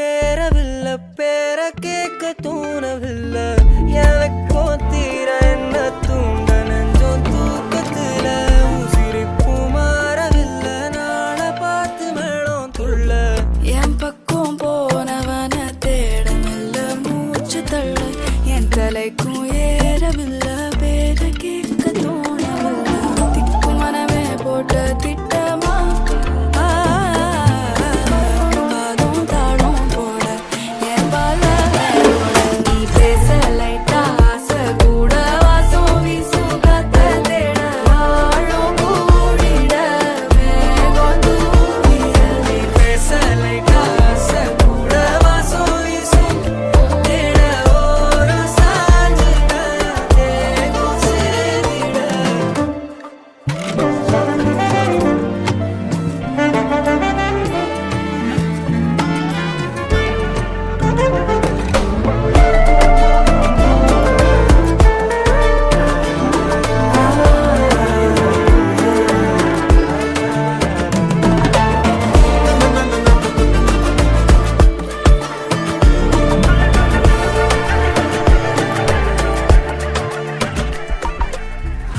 ஏறவில்லை பேர கேட்க தூணவில்லை எனக்கோ தீர என்ன தூண்ட நெஞ்சோம் தூக்கத்துல சிரிப்பு மாறவில்லை நாள பார்த்து மேளம் துள்ள என் பக்கம் போனவன தேடமில்ல மூச்சு தள்ள என் தலைக்கும் ஏறவில்லை பேர கேட்க தோணவில்லை திக்கு மனமே போட்ட திட்டமா பாதம் தாளம் போட என் பால நீ பேச லைட்டா ஆசை கூட வாசம் வீசும் காத்த தேட ஆழம் கூடிட மேகம் தூக்கிட நீ பேச லைட்டா ஆசை கூட வாசம் வீசும் தேட ஓரம் சாஞ்சிட தேகம் சேரிட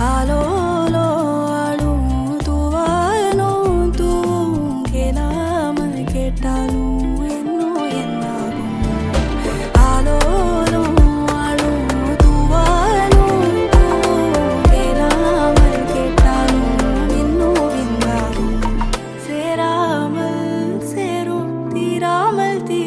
ஆலோலோ ஆளும் தூவாலும் தூவும் கேளாமல் கேட்டாலும் என்னோ என்னாகும் ஆலோலோ ஆளும் தூவாலும் தூவும் கேளாமல் கேட்டாலும் என்னோ என்னாகும் சேராமல் சேரும் தீராமல் தீ